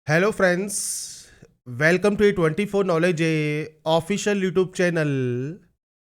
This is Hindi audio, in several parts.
Hello friends, welcome to 24 knowledge official YouTube channel.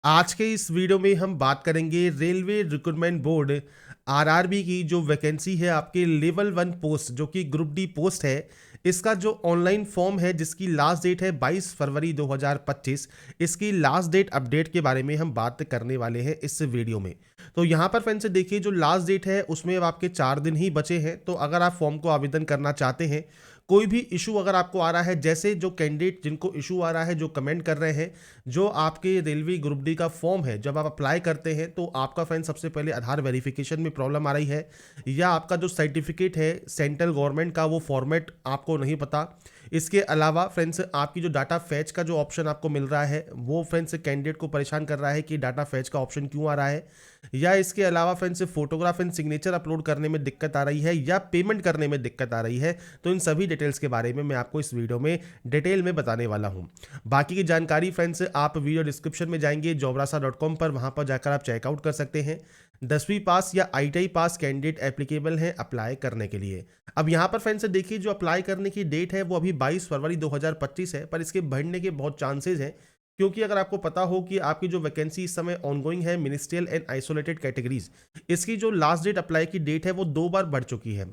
आज के इस वीडियो में हम बात करेंगे रेलवे रिक्रूटमेंट बोर्ड आरआरबी की जो वैकेंसी है आपके लेवल 1 पोस्ट जो कि ग्रुप डी पोस्ट है। इसका जो ऑनलाइन फॉर्म है जिसकी लास्ट डेट है 22 फरवरी 2025। इसकी लास्ट डेट अपडेट के बारे में हम बात करने वाले हैं इस वीडियो में। तो यहाँ पर फ्रेंड्स देखिए, जो लास्ट डेट है उसमें अब आपके 4 दिन ही बचे हैं। तो अगर आप फॉर्म को आवेदन करना चाहते हैं, कोई भी इशू अगर आपको आ रहा है, जैसे जो कैंडिडेट जिनको इशू आ रहा है जो कमेंट कर रहे हैं, जो आपके रेलवे ग्रुप डी का फॉर्म है जब आप अप्लाई करते हैं तो आपका फ्रेंड सबसे पहले आधार वेरिफिकेशन में प्रॉब्लम आ रही है, या आपका जो सर्टिफिकेट है सेंट्रल गवर्नमेंट का वो फॉर्मेट आपको नहीं पता। इसके अलावा फ्रेंड्स आपकी जो डाटा फैच का जो ऑप्शन आपको मिल रहा है वो फ्रेंड्स कैंडिडेट को परेशान कर रहा है कि डाटा फैच का ऑप्शन क्यों आ रहा है, या इसके अलावा friends photograph and signature upload करने में दिक्कत आ रही है, या पेमेंट करने में दिक्कत आ रही है। तो इन सभी डिटेल्स के बारे में मैं आपको इस वीडियो में डिटेल में बताने वाला हूं। बाकी की जानकारी फ्रेंड्स आप वीडियो डिस्क्रिप्शन में जाएंगे jobrasa.com पर, वहां पर जाकर आप चेकआउट कर सकते हैं। 10वीं पास या आईटीआई पास कैंडिडेट एप्लीकेबल हैं अप्लाई करने के लिए। अब यहाँ पर फ्रेंड्स देखिए, जो अप्लाई करने की डेट है वो अभी 22 फरवरी 2025 है, पर इसके बढ़ने के बहुत चांसेस हैं। क्योंकि अगर आपको पता हो कि आपकी जो वैकेंसी इस समय ऑनगोइंग है मिनिस्ट्रियल एंड आइसोलेटेड कैटेगरीज, इसकी जो लास्ट डेट अप्लाई की डेट है वो 2 बार बढ़ चुकी है।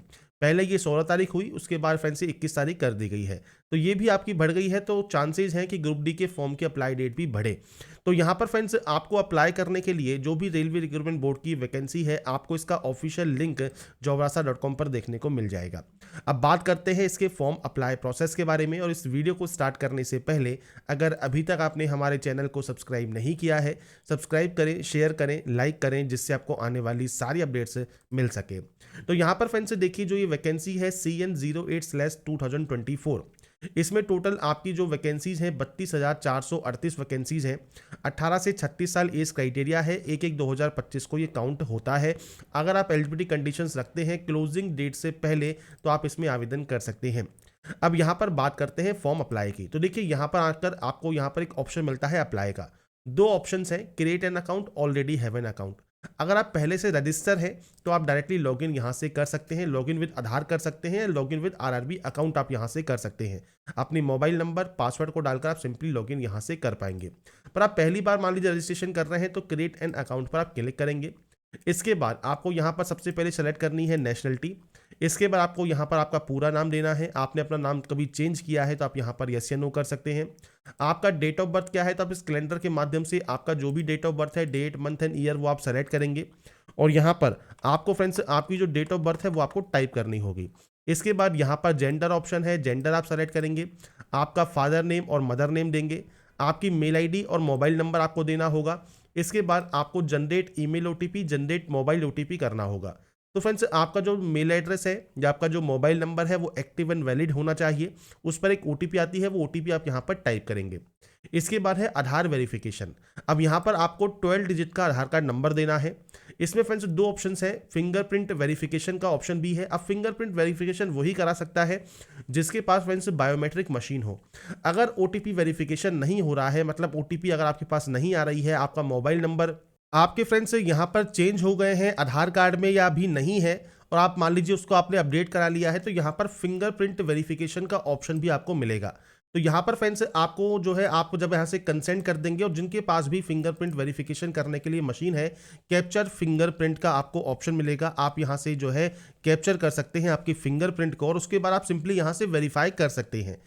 पहले ये 16 तारीख हुई, उसके बाद फ्रेंड्स 21 तारीख कर दी गई है। तो ये भी आपकी बढ़ गई है, तो चांसेस हैं कि ग्रुप डी के फॉर्म की अप्लाई डेट भी बढ़े। तो यहाँ पर फ्रेंड्स आपको अप्लाई करने के लिए जो भी रेलवे रिक्रूटमेंट बोर्ड की वैकेंसी है, आपको इसका ऑफिशियल लिंक jobrasa.com पर देखने को मिल जाएगा। अब बात करते हैं इसके फॉर्म अप्लाई प्रोसेस के बारे में। और इस वीडियो को स्टार्ट करने से पहले अगर अभी तक आपने हमारे चैनल को सब्सक्राइब नहीं किया है, सब्सक्राइब करें, शेयर करें, लाइक करें, जिससे आपको आने वाली सारी अपडेट्स मिल सके। तो यहाँ पर फ्रेंड्स देखिए, जो ये वैकेंसी है CN08/2024, इसमें टोटल आपकी जो वैकेंसीज हैं 32,438 वैकेंसीज हैं। 18 से 36 साल एज क्राइटेरिया है। 1/1/2025 को ये काउंट होता है। अगर आप एलिजिबिलिटी कंडीशंस रखते हैं क्लोजिंग डेट से पहले तो आप इसमें आवेदन कर सकते हैं। अब यहाँ पर बात करते हैं फॉर्म अप्लाई की। तो देखिए, यहाँ पर आकर आपको यहाँ पर एक ऑप्शन मिलता है अप्लाई का। 2 ऑप्शंस हैं, create an account, already have an account. अगर आप पहले से रजिस्टर हैं तो आप डायरेक्टली लॉगिन यहाँ से कर सकते हैं, लॉगिन विद आधार कर सकते हैं, लॉगिन विद आरआरबी अकाउंट आप यहाँ से कर सकते हैं। अपनी मोबाइल नंबर पासवर्ड को डालकर आप सिंपली लॉगिन यहाँ से कर पाएंगे। पर आप पहली बार मान लीजिए रजिस्ट्रेशन कर रहे हैं तो क्रिएट एन अकाउंट पर आप क्लिक करेंगे। इसके बाद आपको यहाँ पर सबसे पहले सेलेक्ट करनी है नेशनलिटी। इसके बाद आपको यहाँ पर आपका पूरा नाम देना है। आपने अपना नाम कभी चेंज किया है तो आप यहाँ पर यस या नो कर सकते हैं। आपका डेट ऑफ बर्थ क्या है, तो आप इस कैलेंडर के माध्यम से आपका जो भी डेट ऑफ बर्थ है, डेट मंथ एंड ईयर, वो आप सेलेक्ट करेंगे। और यहाँ पर आपको फ्रेंड्स आपकी जो डेट ऑफ बर्थ है वो आपको टाइप करनी होगी। इसके बाद यहाँ पर जेंडर ऑप्शन है, जेंडर आप सेलेक्ट करेंगे। आपका फादर नेम और मदर नेम देंगे। आपकी मेल आईडी और मोबाइल नंबर आपको देना होगा। इसके बाद आपको generate email OTP, generate mobile OTP करना होगा। तो फ्रेंड्स आपका जो मेल एड्रेस है या आपका जो मोबाइल नंबर है वो एक्टिव एंड वैलिड होना चाहिए। उस पर एक ओटीपी आती है, वो ओटीपी आप यहाँ पर टाइप करेंगे। इसके बाद है आधार वेरिफिकेशन। अब यहाँ पर आपको 12 डिजिट का आधार कार्ड नंबर देना है। इसमें फ्रेंड्स 2 ऑप्शंस है, फिंगरप्रिंट वेरिफिकेशन का ऑप्शन भी है। अब फिंगरप्रिंट वेरिफिकेशन वही करा सकता है जिसके पास फ्रेंड्स बायोमेट्रिक मशीन हो। अगर ओटीपी वेरिफिकेशन नहीं हो रहा है, मतलब ओटीपी अगर आपके पास नहीं आ रही है, आपका मोबाइल नंबर आपके फ्रेंड्स यहाँ पर चेंज हो गए हैं आधार कार्ड में या अभी नहीं है, और आप मान लीजिए उसको आपने अपडेट करा लिया है, तो यहाँ पर फिंगरप्रिंट वेरिफिकेशन का ऑप्शन भी आपको मिलेगा। तो यहाँ पर फ्रेंड्स आपको जो है, आपको जब यहाँ से कंसेंट कर देंगे, और जिनके पास भी फिंगरप्रिंट वेरिफिकेशन करने के लिए मशीन है, कैप्चर फिंगरप्रिंट का आपको ऑप्शन मिलेगा। आप यहाँ से जो है कैप्चर कर सकते हैं आपकी फिंगरप्रिंट को, और उसके बाद आप सिंपली यहाँ से वेरीफाई कर सकते हैं।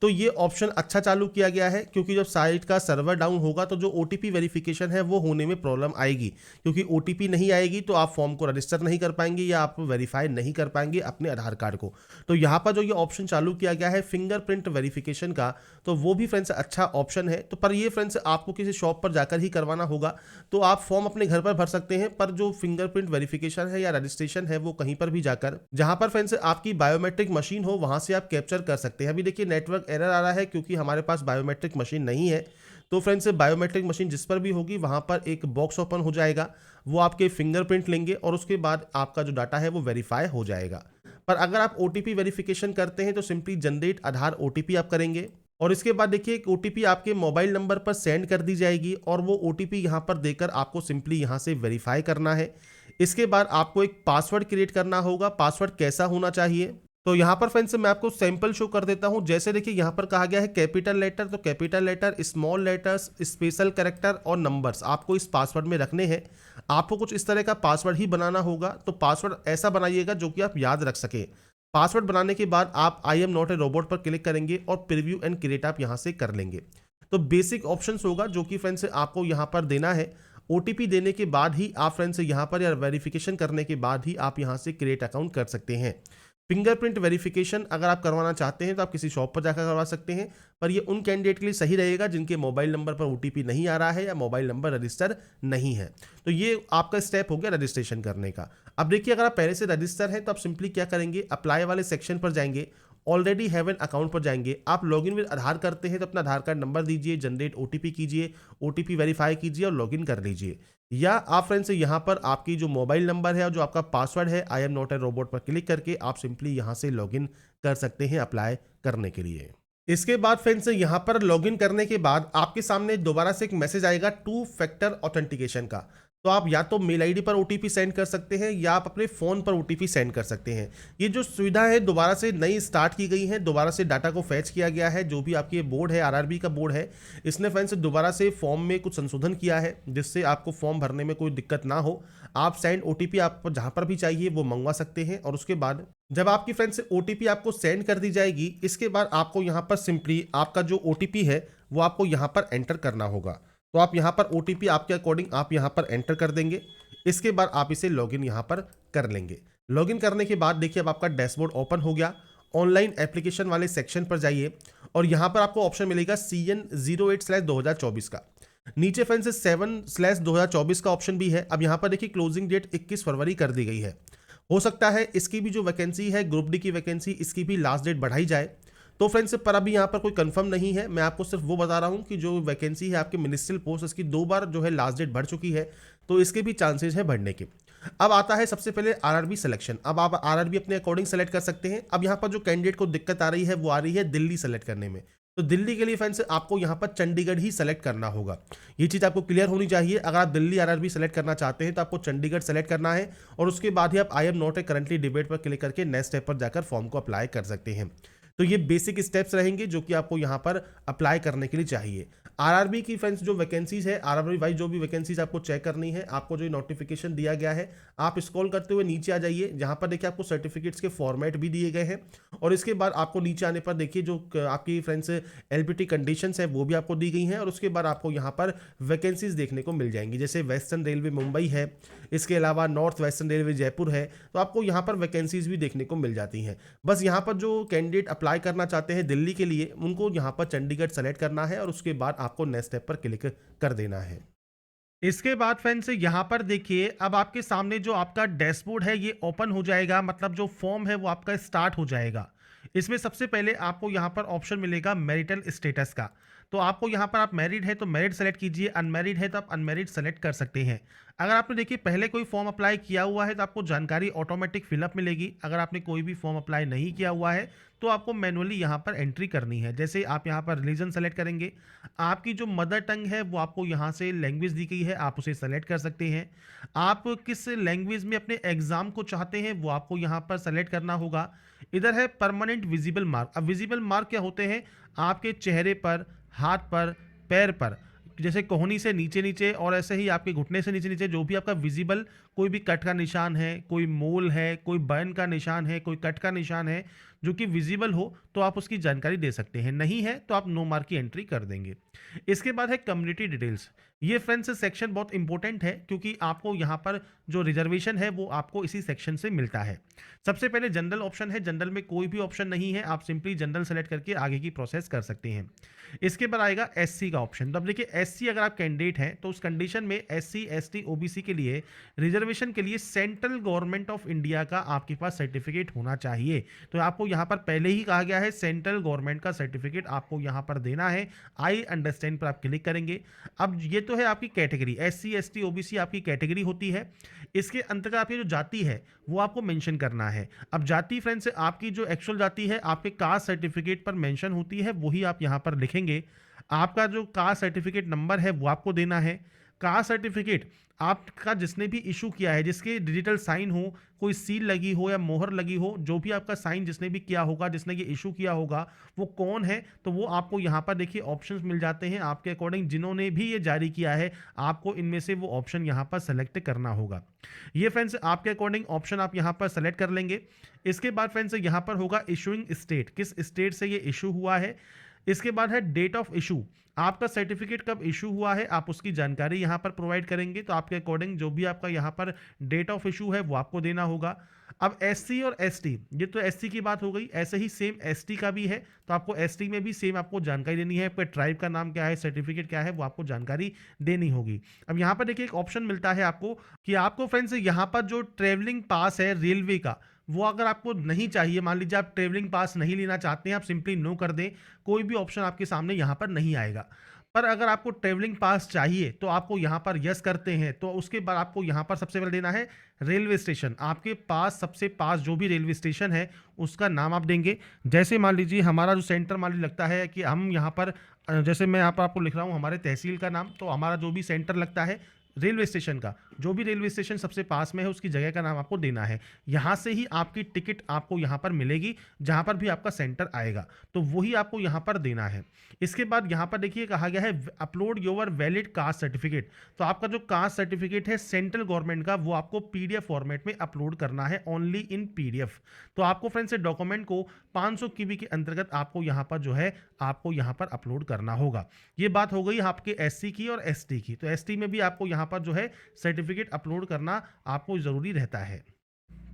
तो ये ऑप्शन अच्छा चालू किया गया है, क्योंकि जब साइट का सर्वर डाउन होगा तो जो ओटीपी वेरिफिकेशन है वो होने में प्रॉब्लम आएगी। क्योंकि ओटीपी नहीं आएगी तो आप फॉर्म को रजिस्टर नहीं कर पाएंगे या आप वेरीफाई नहीं कर पाएंगे अपने आधार कार्ड को। तो यहाँ पर जो ये ऑप्शन चालू किया गया है फिंगरप्रिंट वेरिफिकेशन का, तो वो भी फ्रेंड्स अच्छा ऑप्शन है। तो पर ये फ्रेंड्स आपको किसी शॉप पर जाकर ही करवाना होगा। तो आप फॉर्म अपने घर पर भर सकते हैं, पर जो फिंगरप्रिंट वेरिफिकेशन है या रजिस्ट्रेशन है वो कहीं पर भी जाकर, जहां पर फ्रेंड्स आपकी बायोमेट्रिक मशीन हो, वहां से आप कैप्चर कर सकते हैं। अभी देखिए नेटवर्क एरर आ रहा है क्योंकि हमारे पास बायोमेट्रिक मशीन नहीं है। तो फ्रेंड्स बायोमेट्रिक मशीन जिस पर भी होगी वहां पर एक बॉक्स ओपन हो जाएगा, वो आपके फिंगरप्रिंट लेंगे और उसके बाद आपका जो डाटा है वो वेरीफाई हो जाएगा। पर अगर आप ओटीपी वेरिफिकेशन करते हैं तो सिंपली जनरेट आधार ओटीपी आप करेंगे, और इसके बाद देखिए एक ओटीपी आपके मोबाइल नंबर पर सेंड कर दी जाएगी, और वो ओटीपी यहाँ पर देकर आपको सिंपली यहाँ से वेरीफाई करना है। इसके बाद आपको एक पासवर्ड क्रिएट करना होगा। पासवर्ड कैसा होना चाहिए, तो यहाँ पर फ्रेंड्स मैं आपको सैंपल शो कर देता हूँ। जैसे देखिए यहाँ पर कहा गया है कैपिटल लेटर, तो capital letter, small letters, special character और नंबर्स आपको इस पासवर्ड में रखने हैं। आपको कुछ इस तरह का पासवर्ड ही बनाना होगा। तो पासवर्ड ऐसा बनाइएगा जो कि आप याद रख सकें। पासवर्ड बनाने के बाद आप I am not a robot पर क्लिक करेंगे और प्रीव्यू एंड क्रिएट आप यहाँ से कर लेंगे। तो बेसिक ऑप्शंस होगा जो कि फ्रेंड्स आपको यहाँ पर देना है। ओटीपी देने के बाद ही आप फ्रेंड्स यहाँ पर, या वेरिफिकेशन करने के बाद ही आप यहाँ से क्रिएट अकाउंट कर सकते हैं। फिंगरप्रिंट वेरिफिकेशन अगर आप करवाना चाहते हैं तो आप किसी शॉप पर जाकर करवा सकते हैं, पर ये उन कैंडिडेट के लिए सही रहेगा जिनके मोबाइल नंबर पर ओटीपी नहीं आ रहा है या मोबाइल नंबर रजिस्टर नहीं है। तो ये आपका स्टेप हो गया रजिस्ट्रेशन करने का। अब देखिए अगर आप पहले से रजिस्टर हैं तो आप सिंपली क्या करेंगे, अप्लाई वाले सेक्शन पर जाएंगे, ऑलरेडी हैव एन अकाउंट पर जाएंगे। आप लॉगिन विद आधार करते हैं तो अपना आधार कार्ड नंबर दीजिए, जनरेट ओटीपी कीजिए, ओटीपी वेरीफाई कीजिए और लॉगिन कर लीजिए। या आप फ्रेंड्स यहाँ पर आपकी जो मोबाइल नंबर है और जो आपका पासवर्ड है I am not a robot पर क्लिक करके आप सिंपली यहाँ से लॉगिन कर सकते हैं अप्लाई करने के लिए। इसके बाद फ्रेंड्स यहाँ पर लॉगिन करने के बाद आपके सामने दोबारा से एक मैसेज आएगा 2 फैक्टर ऑथेंटिकेशन का। तो आप या तो मेल आईडी पर ओटीपी सेंड कर सकते हैं या आप अपने फ़ोन पर ओटीपी सेंड कर सकते हैं। ये जो सुविधा है दोबारा से नई स्टार्ट की गई है, दोबारा से डाटा को फैच किया गया है। जो भी आपकी बोर्ड है, आरआरबी का बोर्ड है, इसने फ्रेंड्स दोबारा से फॉर्म में कुछ संशोधन किया है जिससे आपको फॉर्म भरने में कोई दिक्कत ना हो। आप सेंड ओटीपी आप जहाँ पर भी चाहिए वो मंगवा सकते हैं। और उसके बाद जब आपकी फ्रेंड्स ओटीपी आपको सेंड कर दी जाएगी, इसके बाद आपको यहाँ पर सिंपली आपका जो ओटीपी है वो आपको यहाँ पर एंटर करना होगा। तो आप यहाँ पर ओटीपी आपके अकॉर्डिंग आप यहाँ पर एंटर कर देंगे। इसके बाद आप इसे लॉगिन यहाँ पर कर लेंगे। लॉगिन करने के बाद देखिए अब आपका डैशबोर्ड ओपन हो गया। ऑनलाइन एप्लीकेशन वाले सेक्शन पर जाइए और यहाँ पर आपको ऑप्शन मिलेगा CN08/2024 का। नीचे फ्रेंड्स 7/2024 का ऑप्शन भी है। अब यहाँ पर देखिए क्लोजिंग डेट 21 फरवरी कर दी गई है। हो सकता है इसकी भी जो वैकेंसी है ग्रुप डी की वैकेंसी, इसकी भी लास्ट डेट बढ़ाई जाए। तो फ्रेंड्स पर अभी यहाँ पर कोई कंफर्म नहीं है, मैं आपको सिर्फ वो बता रहा हूँ कि जो वैकेंसी है आपके मिनिस्ट्रियल पोस्ट, इसकी 2 बार जो है लास्ट डेट बढ़ चुकी है, तो इसके भी चांसेस है बढ़ने के। अब आता है सबसे पहले आरआरबी सिलेक्शन। अब आप आरआरबी अपने अकॉर्डिंग सेलेक्ट कर सकते हैं। अब यहाँ पर जो कैंडिडेट को दिक्कत आ रही है वो आ रही है दिल्ली सेलेक्ट करने में। तो दिल्ली के लिए फ्रेंड्स आपको यहाँ पर चंडीगढ़ ही सेलेक्ट करना होगा। ये चीज़ आपको क्लियर होनी चाहिए। अगर आप दिल्ली आरआरबी सेलेक्ट करना चाहते हैं तो आपको चंडीगढ़ सेलेक्ट करना है और उसके बाद ही आप I am not a currently debate पर क्लिक करके नेक्स्ट स्टेप पर जाकर फॉर्म को अप्लाई कर सकते हैं। तो ये बेसिक स्टेप्स रहेंगे जो कि आपको यहाँ पर अप्लाई करने के लिए चाहिए। आरआरबी की फ्रेंड्स जो वैकेंसीज है, आरआरबी वाइज जो भी वैकेंसीज आपको चेक करनी है, आपको जो नोटिफिकेशन दिया गया है आप स्क्रॉल करते हुए नीचे आ जाइए, जहाँ पर देखिए आपको सर्टिफिकेट्स के फॉर्मेट भी दिए गए हैं। और इसके बाद आपको नीचे आने पर देखिए जो आपकी फ्रेंड्स एलपीटी कंडीशंस है वो भी आपको दी गई हैं। और उसके बाद आपको यहाँ पर वैकेंसीज देखने को मिल जाएंगी, जैसे वेस्टर्न रेलवे मुंबई है, इसके अलावा नॉर्थ वेस्टर्न रेलवे जयपुर है। तो आपको यहाँ पर वैकेंसीज भी देखने को मिल जाती हैं। बस यहाँ पर जो कैंडिडेट अप्लाई करना चाहते हैं दिल्ली के लिए, उनको यहाँ पर चंडीगढ़ सेलेक्ट करना है और उसके बाद आपको नेक्स्ट स्टेप पर क्लिक कर देना है। इसके बाद फ्रेंड्स यहाँ पर देखिए अब आपके सामने जो आपका डैशबोर्ड है ये ओपन हो जाएगा, मतलब जो फॉर्म है वो आपका स्टार्ट हो जाएगा। इसमें सबसे पहले आपको यहाँ पर ऑप्शन मिलेगा मैरिटल स्टेटस का। तो आपको यहाँ पर आप मैरिड है तो मैरिड सेलेक्ट कीजिए, अनमैरिड है तो आप अनमैरिड सेलेक्ट कर सकते हैं। अगर आपने देखिए पहले कोई फॉर्म अप्लाई किया हुआ है तो आपको जानकारी ऑटोमेटिक फिलअप मिलेगी। अगर आपने कोई भी फॉर्म अप्लाई नहीं किया हुआ है तो आपको मैनुअली यहाँ पर एंट्री करनी है। जैसे आप यहाँ पर रिलीजन सेलेक्ट करेंगे, आपकी जो मदर टंग है वो आपको यहाँ से लैंग्वेज दी गई है, आप उसे सेलेक्ट कर सकते हैं। आप किस लैंग्वेज में अपने एग्जाम को चाहते हैं वो आपको यहाँ पर सेलेक्ट करना होगा। इधर है परमानेंट विजिबल मार्क। अब विजिबल मार्क क्या होते हैं, आपके चेहरे पर, हाथ पर, पैर पर, जैसे कोहनी से नीचे नीचे और ऐसे ही आपके घुटने से नीचे नीचे जो भी आपका विजिबल, कोई भी कट का निशान है, कोई मोल है, कोई बर्न का निशान है, कोई कट का निशान है जो कि विजिबल हो तो आप उसकी जानकारी दे सकते हैं। नहीं है तो आप नो मार्क की एंट्री कर देंगे। इसके बाद है कम्युनिटी डिटेल्स। ये फ्रेंड्स सेक्शन बहुत इंपॉर्टेंट है क्योंकि आपको यहाँ पर जो रिजर्वेशन है वो आपको इसी सेक्शन से मिलता है। सबसे पहले जनरल ऑप्शन है, जनरल में कोई भी ऑप्शन नहीं है, आप सिंपली जनरल सेलेक्ट करके आगे की प्रोसेस कर सकते हैं। इसके बाद आएगा एससी का ऑप्शन। तो अब देखिए एससी अगर आप कैंडिडेट हैं तो उस कंडीशन में एससी एसटी ओबीसी के लिए रिजर्वेशन के लिए सेंट्रल गवर्नमेंट ऑफ इंडिया का आपके पास सर्टिफिकेट होना चाहिए। तो आपको यहाँ पर पहले ही कहा गया है सेंट्रल गवर्नमेंट का सर्टिफिकेट आपको यहाँ पर देना है। आई अंडरस्टैंड पर आप क्लिक करेंगे। अब ये तो है आपकी कैटेगरी, एससी एसटी ओबीसी आपकी कैटेगरी होती है। इसके अंतर्गत आपकी जो जाति है वो आपको मेंशन करना है। अब जाति फ्रेंड्स आपकी जो एक्चुअल जाति है आपके कास्ट सर्टिफिकेट पर मेंशन होती है, वही आप यहाँ पर लिखेंगे। आपका जो कास्ट सर्टिफिकेट नंबर है वो आपको देना है। कास्ट सर्टिफिकेट आपका जिसने भी इशू किया है, जिसके डिजिटल साइन हो, कोई सील लगी हो या मोहर लगी हो, जो भी आपका साइन जिसने भी किया होगा, जिसने ये इशू किया होगा, वो कौन है, तो वो आपको यहाँ पर देखिए ऑप्शंस मिल जाते हैं आपके अकॉर्डिंग, जिन्होंने भी ये जारी किया है आपको इनमें से वो ऑप्शन यहाँ पर सेलेक्ट करना होगा। ये फ्रेंड्स आपके अकॉर्डिंग ऑप्शन आप यहाँ पर सेलेक्ट कर लेंगे। इसके बाद फ्रेंड्स यहाँ पर होगा इशूइंग स्टेट, किस स्टेट से ये इशू हुआ है। इसके बाद है डेट ऑफ इशू, आपका सर्टिफिकेट कब इशू हुआ है आप उसकी जानकारी यहाँ पर प्रोवाइड करेंगे, तो आपके अकॉर्डिंग जो भी आपका यहाँ पर डेट ऑफ इशू है वो आपको देना होगा। अब एससी और एसटी, ये तो एससी की बात हो गई, ऐसे ही सेम एसटी का भी है, तो आपको एसटी में भी सेम आपको जानकारी देनी है, आपका ट्राइब का नाम क्या है, सर्टिफिकेट क्या है, वो आपको जानकारी देनी होगी। अब यहाँ पर देखिए एक ऑप्शन मिलता है आपको कि आपको फ्रेंड्स यहाँ पर जो ट्रेवलिंग पास है रेलवे का, वो अगर आपको नहीं चाहिए, मान लीजिए आप ट्रेवलिंग पास नहीं लेना चाहते हैं, आप सिंपली नो कर दें, कोई भी ऑप्शन आपके सामने यहाँ पर नहीं आएगा। पर अगर आपको ट्रेवलिंग पास चाहिए तो आपको यहाँ पर यस करते हैं, तो उसके बाद आपको यहाँ पर सबसे पहले देना है रेलवे स्टेशन, आपके पास सबसे पास जो भी रेलवे स्टेशन है उसका नाम आप देंगे। जैसे मान लीजिए हमारा जो सेंटर मान लीजिए लगता है कि हम यहाँ पर जैसे मैं यहाँ पर आपको लिख रहा हूँ हमारे तहसील का नाम, तो हमारा जो भी सेंटर लगता है रेलवे स्टेशन का, जो भी रेलवे स्टेशन सबसे पास में है उसकी जगह का नाम आपको देना है। यहाँ से ही आपकी टिकट आपको यहाँ पर मिलेगी, जहाँ पर भी आपका सेंटर आएगा तो वही आपको यहाँ पर देना है। इसके बाद यहाँ पर देखिए कहा गया है upload your valid caste certificate, तो आपका जो कास्ट सर्टिफिकेट है सेंट्रल गवर्नमेंट का वो आपको पीडीएफ फॉर्मेट में अपलोड करना है, ओनली इन पीडीएफ। तो आपको फ्रेंड्स डॉक्यूमेंट को 500 KB के अंतर्गत आपको यहाँ पर जो है आपको यहाँ पर अपलोड करना होगा। ये बात हो गई आपके एससी की और एसटी की, तो एसटी में भी आपको यहाँ पर जो है सर्टिफिकेट अपलोड करना आपको जरूरी रहता है।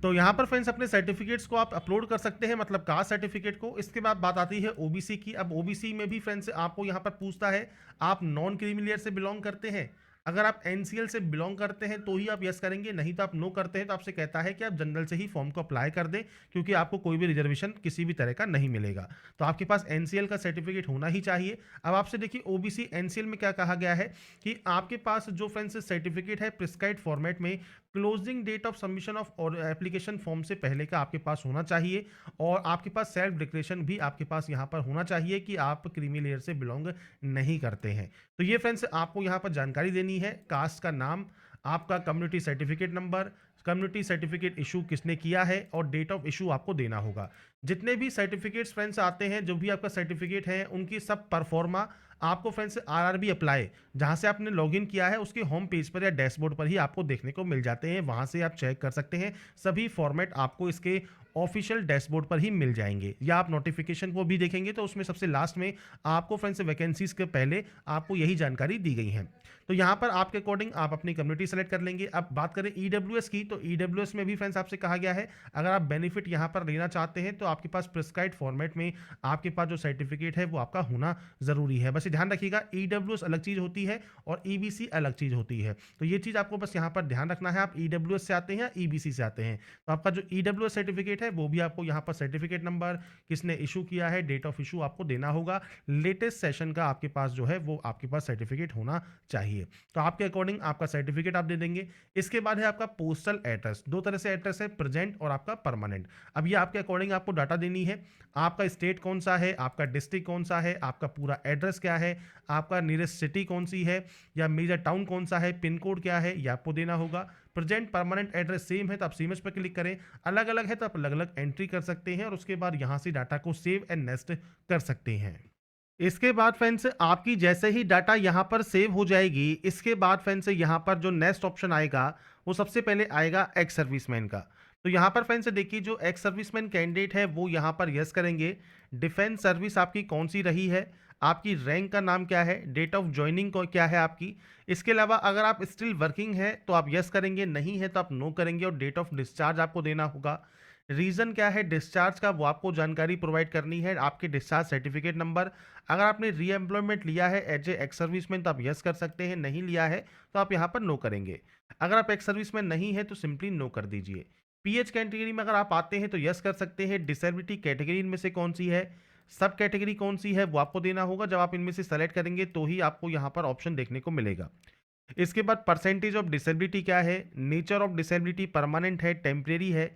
तो यहाँ पर फ्रेंड्स अपने सर्टिफिकेट्स को आप अपलोड कर सकते हैं, मतलब कास्ट सर्टिफिकेट को। इसके बाद बात आती है ओबीसी की। अब ओबीसी में भी फ्रेंड्स आपको यहाँ पर पूछता है आप नॉन क्रीमी लेयर से बिलोंग करते हैं, अगर आप एनसीएल से बिलोंग करते हैं तो ही आप यस करेंगे, नहीं तो आप नो करते हैं तो आपसे कहता है कि आप जनरल से ही फॉर्म को अप्लाई कर दें, क्योंकि आपको कोई भी रिजर्वेशन किसी भी तरह का नहीं मिलेगा। तो आपके पास एनसीएल का सर्टिफिकेट होना ही चाहिए। अब आपसे देखिए ओबीसी एनसीएल में क्या कहा गया है कि आपके पास जो फ्रेंड्स सर्टिफिकेट है प्रिस्क्राइब्ड फॉर्मेट में closing date of submission of और एप्लीकेशन फॉर्म से पहले का आपके पास होना चाहिए, और आपके पास सेल्फ डिक्लेरेशन भी आपके पास यहाँ पर होना चाहिए कि आप क्रीमी लेयर से बिलोंग नहीं करते हैं। तो ये फ्रेंड्स आपको यहाँ पर जानकारी देनी है, कास्ट का नाम, आपका community certificate number, community certificate issue किसने किया है, और डेट ऑफ इशू आपको देना होगा। जितने भी सर्टिफिकेट्स फ्रेंड्स आते हैं, जो भी आपका सर्टिफिकेट है उनकी सब परफॉर्मा आपको फ्रेंड्स आरआरबी अप्लाई जहां से आपने लॉगिन किया है उसके होम पेज पर या डैशबोर्ड पर ही आपको देखने को मिल जाते हैं, वहां से आप चेक कर सकते हैं। सभी फॉर्मेट आपको इसके ऑफिशियल डैशबोर्ड पर ही मिल जाएंगे, या आप नोटिफिकेशन को भी देखेंगे तो उसमें सबसे लास्ट में आपको फ्रेंड्स वैकेंसीज के पहले आपको यही जानकारी दी गई है। तो यहाँ पर आपके अकॉर्डिंग आप अपनी कम्युनिटी सेलेक्ट कर लेंगे। अब बात करें ईडब्ल्यूएस की, तो ईडब्ल्यूएस में भी फ्रेंड्स आपसे कहा गया है अगर आप बेनिफिट यहाँ पर लेना चाहते हैं तो आपके पास प्रिस्क्राइब्ड फॉर्मेट में आपके पास जो सर्टिफिकेट है वो आपका होना जरूरी है। बस ध्यान रखिएगा ईडब्ल्यूएस अलग चीज होती है और ईबीसी अलग चीज होती है, तो ये चीज आपको बस यहाँ पर ध्यान रखना है। आप ईडब्ल्यूएस से आते हैं या ईबीसी से आते हैं, तो आपका जो ईडब्ल्यूएस सर्टिफिकेट है वो भी आपको यहाँ पर सर्टिफिकेट नंबर, किसने इशू किया है, डेट ऑफ इशू आपको देना होगा। लेटेस्ट सेशन का आपके पास जो है वो आपके पास सर्टिफिकेट होना चाहिए, तो आपके अकॉर्डिंग आपका सर्टिफिकेट आप दे देंगे। इसके बाद है आपका पोस्टल एड्रेस, दो तरह से एड्रेस है, प्रेजेंट और आपका परमानेंट। अब ये आपके अकॉर्डिंग आपको डाटा देनी है, आपका स्टेट कौन सा है, आपका डिस्ट्रिक्ट कौन सा है, आपका पूरा एड्रेस क्या है, आपका नियरेस्ट सिटी कौन सी है या मेजर टाउन कौन सा है, पिन कोड क्या है, ये आपको देना होगा। प्रेजेंट परमानेंट एड्रेस सेम है तो आप सेम पर क्लिक करें, अलग अलग है तो आप अलग अलग एंट्री कर सकते हैं और उसके बाद यहां से डाटा को सेव एंड नेक्स्ट कर सकते हैं। इसके बाद फ्रेंड्स आपकी जैसे ही डाटा यहां पर सेव हो जाएगी, इसके बाद फ्रेंड्स यहां पर जो नेक्स्ट ऑप्शन आएगा वो सबसे पहले आएगा एक्स सर्विसमैन का। तो यहाँ पर फ्रेंड्स देखिए जो एक्स सर्विसमैन कैंडिडेट है वो यहाँ पर यस करेंगे। डिफेंस सर्विस आपकी कौन सी रही है, आपकी रैंक का नाम क्या है, डेट ऑफ ज्वाइनिंग को क्या है आपकी। इसके अलावा अगर आप स्टिल वर्किंग है तो आप यस करेंगे, नहीं है तो आप नो करेंगे, और डेट ऑफ डिस्चार्ज आपको देना होगा। रीज़न क्या है डिस्चार्ज का वो आपको जानकारी प्रोवाइड करनी है, आपके डिस्चार्ज सर्टिफिकेट नंबर। अगर आपने री एम्प्लॉयमेंट लिया है एज ए एक्स सर्विसमैन तो आप यस कर सकते हैं, नहीं लिया है तो आप यहाँ पर नो करेंगे। अगर आप एक्स सर्विसमैन नहीं है तो सिंपली नो कर दीजिए। पीएच कैटेगरी में अगर आप आते हैं तो यस कर सकते हैं। डिसेबिलिटी कैटेगरी इनमें से कौन सी है, सब कैटेगरी कौन सी है वो आपको देना होगा। जब आप इनमें से सेलेक्ट करेंगे तो ही आपको यहाँ पर ऑप्शन देखने को मिलेगा। इसके बाद परसेंटेज ऑफ डिसेबिलिटी क्या है, नेचर ऑफ डिसेबिलिटी परमानेंट है, टेम्परेरी है,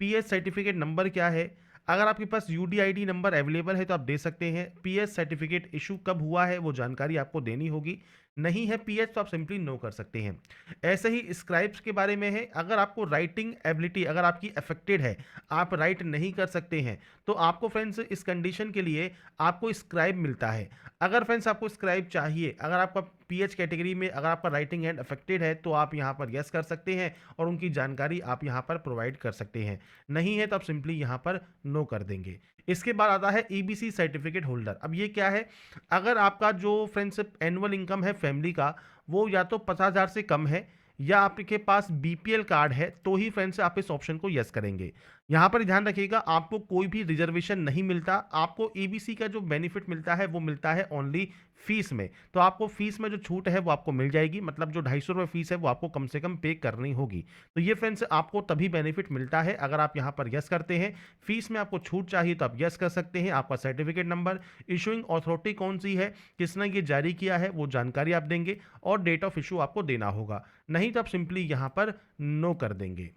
पीएच सर्टिफिकेट नंबर क्या है। अगर आपके पास यूडीआईडी नंबर अवेलेबल है तो आप दे सकते हैं। पीएच सर्टिफिकेट इशू कब हुआ है वो जानकारी आपको देनी होगी। नहीं है पीएच तो आप सिंपली नो कर सकते हैं। ऐसे ही स्क्राइब्स के बारे में है, अगर आपको राइटिंग एबिलिटी अगर आपकी अफेक्टेड है, आप राइट नहीं कर सकते हैं, तो आपको फ्रेंड्स इस कंडीशन के लिए आपको स्क्राइब मिलता है। अगर फ्रेंड्स आपको स्क्राइब चाहिए, अगर आपका पीएच कैटेगरी में अगर आपका राइटिंग हैंड अफेक्टेड है, तो आप यहाँ पर यस कर सकते हैं और उनकी जानकारी आप यहाँ पर प्रोवाइड कर सकते हैं। नहीं है तो आप सिंपली यहाँ पर नो कर देंगे। इसके बाद आता है ईबीसी सर्टिफिकेट होल्डर। अब ये क्या है, अगर आपका जो फ्रेंड्स एनुअल इनकम है फैमिली का, वो या तो 50,000 से कम है या आपके पास बीपीएल कार्ड है, तो ही फ्रेंड्स आप इस ऑप्शन को यस करेंगे। यहाँ पर ध्यान रखिएगा, आपको कोई भी रिजर्वेशन नहीं मिलता। आपको ईबीसी का जो बेनिफिट मिलता है वो मिलता है ओनली फीस में। तो आपको फीस में जो छूट है वो आपको मिल जाएगी, मतलब जो 250 रुपये फीस है वो आपको कम से कम पे करनी होगी। तो ये फ्रेंड्स आपको तभी बेनिफिट मिलता है अगर आप यहाँ पर यस करते हैं। फीस में आपको छूट चाहिए तो आप यस कर सकते हैं। आपका सर्टिफिकेट नंबर, इशूइंग अथॉरिटी कौन सी है, किसने ये जारी किया है, वो जानकारी आप देंगे और डेट ऑफ इशू आपको देना होगा। नहीं तो आप सिंपली यहाँ पर नो कर देंगे।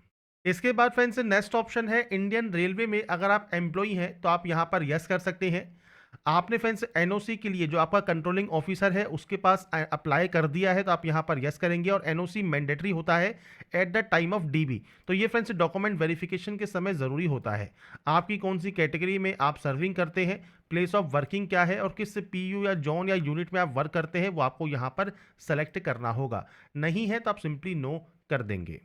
इसके बाद फ्रेंड्स नेक्स्ट ऑप्शन है इंडियन रेलवे में अगर आप एम्प्लॉई हैं तो आप यहाँ पर यस कर सकते हैं। आपने फ्रेंड्स एनओसी के लिए जो आपका कंट्रोलिंग ऑफिसर है उसके पास अप्लाई कर दिया है, तो आप यहाँ पर यस करेंगे और एनओसी मैंडेटरी होता है at the time of dB. तो ये फ्रेंड्स डॉक्यूमेंट वेरिफिकेशन के समय ज़रूरी होता है। आपकी कौन सी कैटेगरी में आप सर्विंग करते हैं, प्लेस ऑफ वर्किंग क्या है और किस पीयू या जोन या यूनिट में आप वर्क करते हैं, वो आपको यहाँ पर सेलेक्ट करना होगा। नहीं है तो आप सिंपली नो कर देंगे।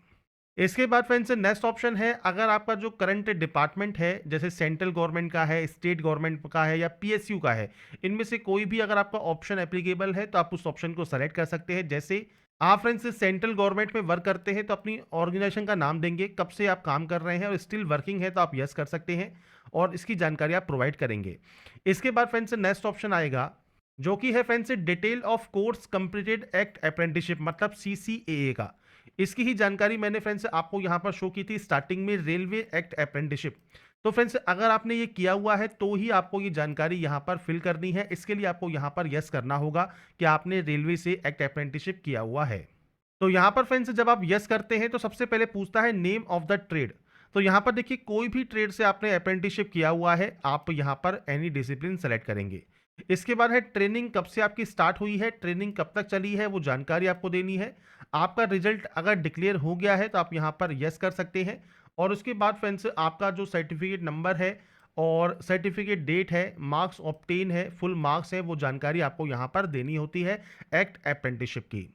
इसके बाद फ्रेंड्स नेक्स्ट ऑप्शन है अगर आपका जो करंट डिपार्टमेंट है, जैसे सेंट्रल गवर्नमेंट का है, स्टेट गवर्नमेंट का है या पीएसयू का है, इनमें से कोई भी अगर आपका ऑप्शन एप्लीकेबल है तो आप उस ऑप्शन को सेलेक्ट कर सकते हैं। जैसे आप फ्रेंड्स सेंट्रल गवर्नमेंट में वर्क करते हैं तो अपनी ऑर्गेनाइजेशन का नाम देंगे, कब से आप काम कर रहे हैं और स्टिल वर्किंग है तो आप यस कर सकते हैं और इसकी जानकारी आप प्रोवाइड करेंगे। इसके बाद फ्रेंड्स नेक्स्ट ऑप्शन आएगा जो कि है friends detail of course completed act apprenticeship, मतलब सीसीएए का। इसकी ही जानकारी मैंने फ्रेंड्स आपको यहाँ पर शो की थी स्टार्टिंग में, रेलवे एक्ट अप्रेंटिसशिप। तो फ्रेंड्स अगर आपने ये किया हुआ है तो ही आपको ये जानकारी यहाँ पर फिल करनी है। इसके लिए आपको यहाँ पर यस करना होगा कि आपने रेलवे से एक्ट अप्रेंटिसशिप किया हुआ है। तो यहाँ पर फ्रेंड्स जब आप यस करते हैं तो सबसे पहले पूछता है नेम ऑफ द ट्रेड। तो यहाँ पर देखिए कोई भी ट्रेड से आपने अप्रेंटिसशिप किया हुआ है, आप यहाँ पर एनी डिसिप्लिन सेलेक्ट करेंगे। इसके बाद है ट्रेनिंग कब से आपकी स्टार्ट हुई है, ट्रेनिंग कब तक चली है, वो जानकारी आपको देनी है। आपका रिजल्ट अगर डिक्लेयर हो गया है तो आप यहाँ पर यस कर सकते हैं। और उसके बाद फ्रेंड्स आपका जो सर्टिफिकेट नंबर है और सर्टिफिकेट डेट है, मार्क्स ऑब्टेन है, फुल मार्क्स है, वो जानकारी आपको यहाँ पर देनी होती है एक्ट अप्रेंटिसशिप की।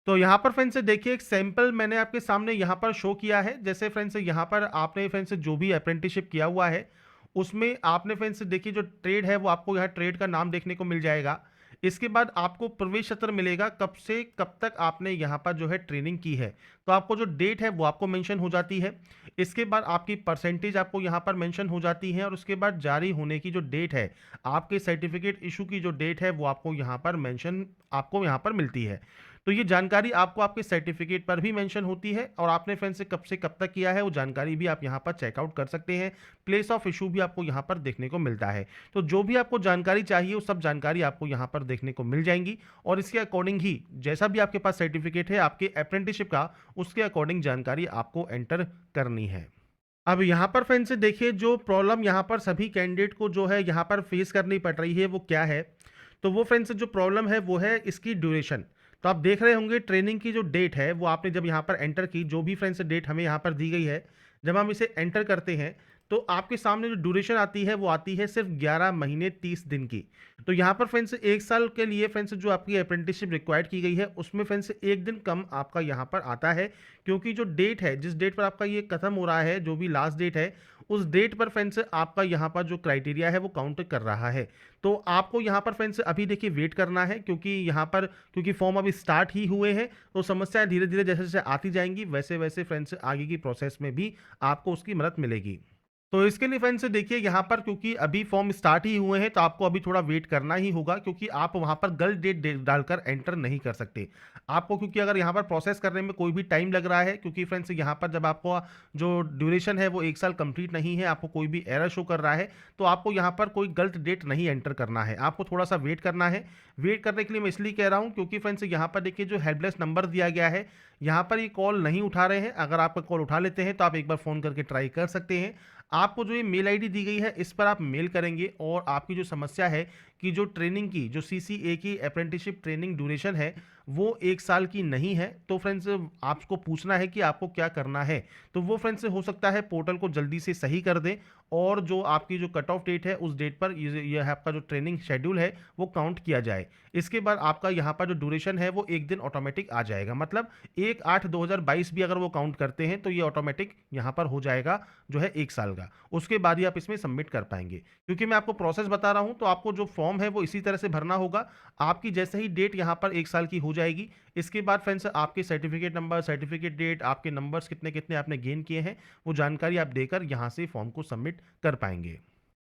तो यहाँ पर फ्रेंड्स देखिए एक सैंपल मैंने आपके सामने यहाँ पर शो किया है। जैसे फ्रेंड्स यहाँ पर आपने फ्रेंड्स जो भी अप्रेंटिसशिप किया हुआ है उसमें आपने फ्रेंड्स देखिए जो ट्रेड है वो आपको यहाँ ट्रेड का नाम देखने को मिल जाएगा। इसके बाद आपको प्रवेश पत्र मिलेगा कब से कब तक आपने यहाँ पर जो है ट्रेनिंग की है, तो आपको जो डेट है वो आपको मेंशन हो जाती है। इसके बाद आपकी परसेंटेज आपको यहाँ पर मेंशन हो जाती है और उसके बाद जारी होने की जो डेट है, आपके सर्टिफिकेट इशू की जो डेट है वो आपको यहाँ पर मेंशन आपको यहाँ पर मिलती है। तो ये जानकारी आपको आपके सर्टिफिकेट पर भी मेंशन होती है और आपने फ्रेंड से कब तक किया है वो जानकारी भी आप यहाँ पर चेकआउट कर सकते हैं। प्लेस ऑफ इशू भी आपको यहाँ पर देखने को मिलता है। तो जो भी आपको जानकारी चाहिए वो सब जानकारी आपको यहाँ पर देखने को मिल जाएंगी और इसके अकॉर्डिंग ही जैसा भी आपके पास सर्टिफिकेट है आपके अप्रेंटिसशिप का, उसके अकॉर्डिंग जानकारी आपको एंटर करनी है। अब यहाँ पर फ्रेंड्स देखिए जो प्रॉब्लम यहाँ पर सभी कैंडिडेट को जो है यहाँ पर फेस करनी पड़ रही है वो क्या है, तो वो फ्रेंड्स जो प्रॉब्लम है वो है इसकी ड्यूरेशन। तो आप देख रहे होंगे ट्रेनिंग की जो डेट है वो आपने जब यहाँ पर एंटर की, जो भी फ्रेंड्स डेट हमें यहाँ पर दी गई है, जब हम इसे एंटर करते हैं तो आपके सामने जो ड्यूरेशन आती है वो आती है सिर्फ 11 महीने 30 दिन की। तो यहाँ पर फ्रेंड्स 1 साल के लिए फ्रेंड्स जो आपकी अप्रेंटिसशिप रिक्वायर्ड की गई है उसमें फ्रेंड्स 1 दिन कम आपका यहाँ पर आता है, क्योंकि जो डेट है जिस डेट पर आपका ये खत्म हो रहा है, जो भी लास्ट डेट है उस डेट पर फ्रेंड्स आपका यहाँ पर जो क्राइटेरिया है वो काउंट कर रहा है। तो आपको यहाँ पर फ्रेंड्स अभी देखिए वेट करना है, क्योंकि यहाँ पर क्योंकि फॉर्म अभी स्टार्ट ही हुए हैं, तो समस्याएं धीरे धीरे जैसे जैसे आती जाएंगी वैसे वैसे फ्रेंड्स आगे की प्रोसेस में भी आपको उसकी मदद मिलेगी। तो इसके लिए फ्रेंड्स देखिए यहाँ पर क्योंकि अभी फॉर्म स्टार्ट ही हुए हैं तो आपको अभी थोड़ा वेट करना ही होगा, क्योंकि आप वहाँ पर गलत डेट डालकर एंटर नहीं कर सकते आपको, क्योंकि अगर यहाँ पर प्रोसेस करने में कोई भी टाइम लग रहा है, क्योंकि फ्रेंड्स यहाँ पर जब आपको जो ड्यूरेशन है वो 1 साल कंप्लीट नहीं है, आपको कोई भी एरर शो कर रहा है, तो आपको यहाँ पर कोई गलत डेट नहीं एंटर करना है, आपको थोड़ा सा वेट करना है। वेट करने के लिए मैं इसलिए कह रहा हूँ क्योंकि फ्रेंड्स यहाँ पर देखिए जो हेल्पलेस नंबर दिया गया है यहाँ पर ये कॉल नहीं उठा रहे हैं। अगर आपका कॉल उठा लेते हैं तो आप एक बार फ़ोन करके ट्राई कर सकते हैं। आपको जो ये मेल आईडी दी गई है इस पर आप मेल करेंगे और आपकी जो समस्या है कि जो ट्रेनिंग की जो सीसीए की अप्रेंटिसशिप ट्रेनिंग ड्यूरेशन है वो 1 साल की नहीं है। तो फ्रेंड्स आपको पूछना है कि आपको क्या करना है। तो वो फ्रेंड्स हो सकता है पोर्टल को जल्दी से सही कर दें और जो आपकी जो कट ऑफ डेट है उस डेट पर ये आपका जो ट्रेनिंग शेड्यूल है वो काउंट किया जाए। इसके बाद आपका यहाँ पर जो ड्यूरेशन है वो 1 दिन ऑटोमेटिक आ जाएगा। मतलब 1/8/2022 भी अगर वो काउंट करते हैं तो ये ऑटोमेटिक यहाँ पर हो जाएगा जो है 1 साल का। उसके बाद ही आप इसमें सबमिट कर पाएंगे। क्योंकि मैं आपको प्रोसेस बता रहा हूँ तो आपको जो फॉर्म है वो इसी तरह से भरना होगा। आपकी जैसे ही डेट यहाँ पर 1 साल की हो जाएगी, इसके बाद फ्रेंड्स आपके सर्टिफिकेट नंबर, सर्टिफिकेट डेट, आपके नंबर्स कितने कितने आपने गेन किए हैं वो जानकारी आप देकर यहाँ से फॉर्म को सबमिट कर पाएंगे।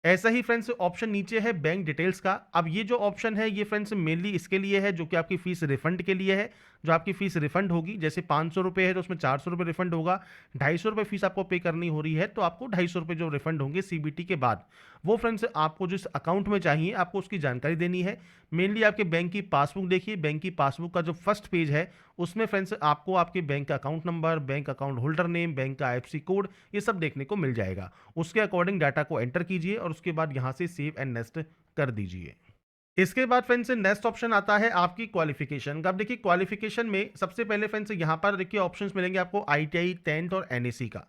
ऐसा ही फ्रेंड्स ऑप्शन नीचे है बैंक डिटेल्स का। अब ये जो ऑप्शन है ये फ्रेंड्स मेनली इसके लिए है जो कि आपकी फीस रिफंड के लिए है। जो आपकी फीस रिफंड होगी, जैसे 500 रुपये है तो उसमें 400 रुपये रिफंड होगा। 250 रुपये फीस आपको पे करनी हो रही है तो आपको 250 रुपये जो रिफंड होंगे सीबीटी के बाद, वो फ्रेंड्स आपको जिस अकाउंट में चाहिए आपको उसकी जानकारी देनी है। मेनली आपके बैंक की पासबुक देखिए, बैंक की पासबुक का जो फर्स्ट पेज है उसमें फ्रेंड्स आपको आपके बैंक का account number, bank account holder name, bank का आईएफएससी कोड, ये सब देखने को मिल जाएगा। उसके अकॉर्डिंग डाटा को एंटर कीजिए और उसके बाद यहाँ से सेव एंड नेक्स्ट कर दीजिए। इसके बाद फ्रेंड्स नेक्स्ट ऑप्शन आता है आपकी क्वालिफिकेशन का। अब देखिए क्वालिफिकेशन में सबसे पहले फ्रेंड्स यहाँ पर देखिए ऑप्शंस मिलेंगे आपको आईटीआई, 10th और एनएसी का।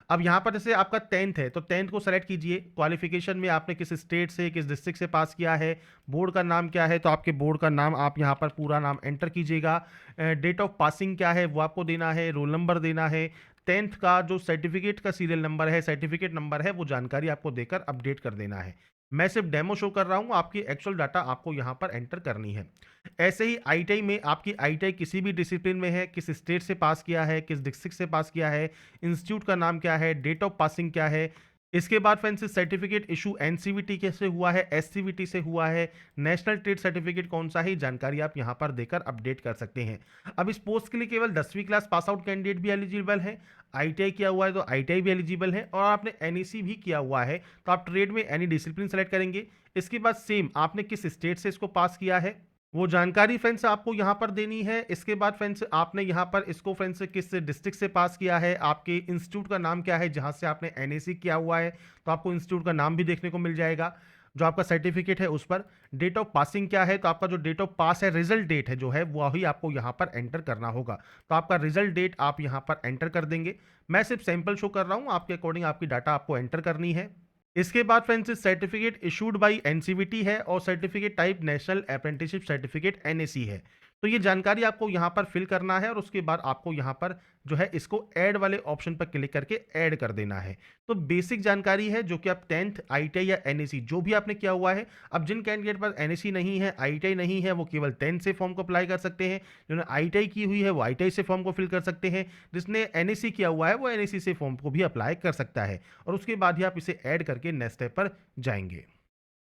अब यहाँ पर जैसे आपका 10th है तो 10th को सेलेक्ट कीजिए। क्वालिफिकेशन में आपने किस स्टेट से, किस डिस्ट्रिक्ट से पास किया है, बोर्ड का नाम क्या है, तो आपके बोर्ड का नाम आप यहाँ पर पूरा नाम एंटर कीजिएगा। डेट ऑफ पासिंग क्या है वो आपको देना है, रोल नंबर देना है। 10th का जो सर्टिफिकेट का सीरियल नंबर है, सर्टिफिकेट नंबर है, वो जानकारी आपको देकर अपडेट कर देना है। मैं सिर्फ डेमो शो कर रहा हूँ, आपकी एक्चुअल डाटा आपको यहाँ पर एंटर करनी है। ऐसे ही आईटीआई में आपकी आईटीआई किसी भी डिसिप्लिन में है, किस स्टेट से पास किया है, किस डिस्ट्रिक्ट से पास किया है, इंस्टीट्यूट का नाम क्या है, डेट ऑफ पासिंग क्या है। इसके बाद फ्रेंड्स सर्टिफिकेट इशू एनसीवीटी कैसे हुआ है, एससीवीटी से हुआ है, नेशनल ट्रेड सर्टिफिकेट कौन सा है, जानकारी आप यहाँ पर देकर अपडेट कर सकते हैं। अब इस पोस्ट के लिए केवल 10वीं क्लास पास आउट कैंडिडेट भी एलिजिबल है। आईटीआई किया हुआ है तो आईटीआई भी एलिजिबल है, और आपने एनईसी भी किया हुआ है तो आप ट्रेड में एनी डिसिप्लिन सेलेक्ट करेंगे। इसके बाद सेम आपने किस स्टेट से इसको पास किया है वो जानकारी फ्रेंड्स आपको यहाँ पर देनी है। इसके बाद फ्रेंड्स आपने यहाँ पर इसको फ्रेंड्स किस डिस्ट्रिक्ट से पास किया है, आपके इंस्टीट्यूट का नाम क्या है जहाँ से आपने एनएसी किया हुआ है, तो आपको इंस्टीट्यूट का नाम भी देखने को मिल जाएगा। जो आपका सर्टिफिकेट है उस पर डेट ऑफ पासिंग क्या है, तो आपका जो डेट ऑफ पास है, रिजल्ट डेट है जो है वही आपको यहाँ पर एंटर करना होगा। तो आपका रिजल्ट डेट आप यहाँ पर एंटर कर देंगे। मैं सिर्फ सैंपल शो कर रहा हूँ, आपके अकॉर्डिंग आपकी डाटा आपको एंटर करनी है। इसके बाद friends certificate issued by NCVT है और certificate type national apprenticeship certificate NAC है। तो ये जानकारी आपको यहाँ पर फिल करना है और उसके बाद आपको यहाँ पर जो है इसको ऐड वाले ऑप्शन पर क्लिक करके ऐड कर देना है। तो बेसिक जानकारी है जो कि आप 10th आईटीआई या एनएसी जो भी आपने किया हुआ है। अब जिन कैंडिडेट पर एनएसी नहीं है, आईटीआई नहीं है, वो केवल 10th से फॉर्म को अप्लाई कर सकते हैं। जिन्होंने आईटीआई की हुई है वो आईटीआई से फॉर्म को फिल कर सकते हैं। जिसने एनएसी किया हुआ है वो एनएसी से फॉर्म को भी अप्लाई कर सकता है, और उसके बाद ही आप इसे ऐड करके नेक्स्ट स्टेप पर जाएंगे।